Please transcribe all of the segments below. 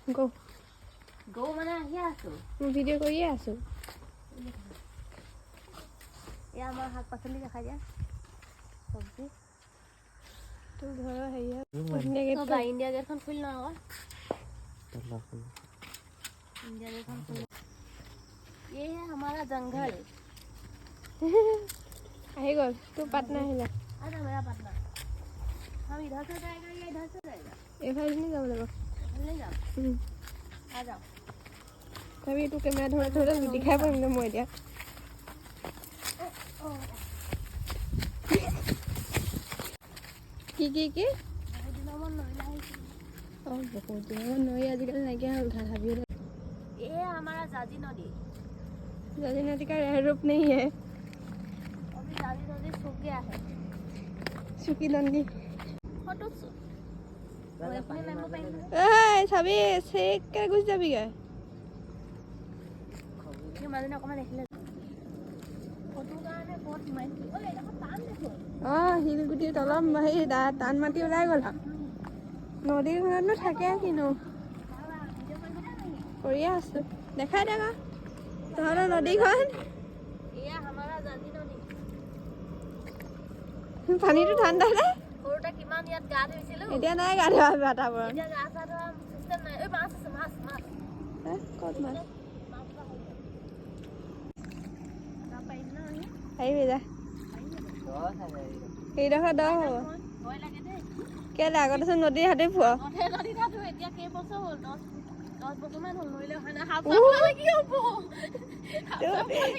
গো গৌ মানে আহি আছো মই ভিডিঅ' কৰিয়ে আছো এয়া আমাৰ শাক পাচলি দেখাই দিয়া চব্জি তোৰ ঘৰৰ হেৰিয়া ইণ্ডিয়া গেটখন খুলি লওঁ আকৌ इंडिया में कौन खुले ये है हमारा जंगल आही गल तू पटना हिला आजा मेरा पटना हम इधर से जाएगा या इधर से जाएगा ए भाई नहीं जाओ लगा नहीं जाओ आ जाओ तभी तू कैमरा थोड़ा थोड़ा दिखाई पड़ेंगे मैं दिया की बहुत दिन नई आजकल नाइकिया हल घाट हाबी ये हमारा जाजी नदी का रूप नहीं है अभी जाजी नदी सूख गया है सुखी नंदी फोटो सभी से क्या घुस जाबी गए ये माने ना कमा देखले फोटो गाने बहुत माइंड ओए देखो तान देखो हिलगुटी तलम हे टान माटी ওলাই গ'ল নদীৰ ঘৰতনো থাকে কিনো কৰিয়ে আছো দেখাই দেখা তহঁতৰ নদীখন এয়া हमारा जाजी नदी পানীটো ঠাণ্ডা নে সৰুটা কিমান ইয়াত গা ধুইছিলো এতিয়া নাই গা ধোৱা বাতাবৰণ এতিয়া গা চা ধোৱা চিষ্টেম নাই ওই মাছ আছে মাছ ক'ত মাছ ना আহিবি যা এইডোখৰ দ হ'ব ভয় লাগে দেই কেলে আগতেচোন নদীৰ হাতে ফুৱ নদী ধাতু এতিয়া কেইবছৰ হ'ল 10 বছৰমান হ'ল নইলে হয় না হাফ কি হ'ব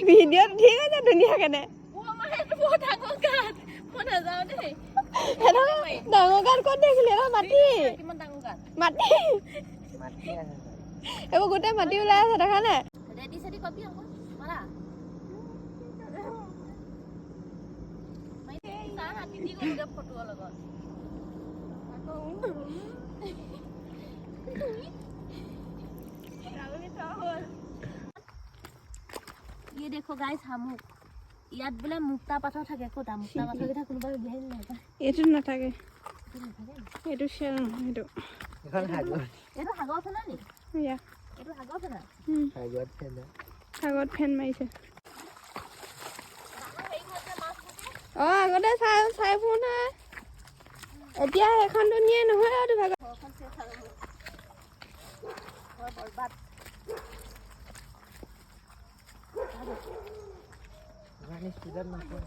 ভিডিঅ'ত ঠিক আছে ধুনীয়াকে নে আমাৰ এইটো বহুত ডাঙৰ গাত মই নাযাওঁ দেই ডাঙৰ গাত ক'ত দেখিলি মাটি কিমান ডাঙৰ গাত মাটি এইবোৰ গোটেই মাটি ওলাই আছে দেখা নাই ৰেডি চেডি কবি আকৌ মাৰা হাতী দি গ'লগে ফটোৰ লগত ये देखो गाइस हामुक ইয়াত বলে মুক্তা পাথৰ থাকে কোটা মুক্তা পাথৰ কিটা কোনবা বিহাই নাই এটো নাথাকে এটো শেয়াৰ নহয় এটো এখন হাগৰ এটো হাগৰ ফেনা নি ইয়া এটো হাগৰ ফেনা হাগৰ ফেন মাৰিছে আগতে চাই ফোন হয় এতিয়া এখনটো নিয়ে নহয় আৰু ভাগ বৰবাদ Manis tidak nampak.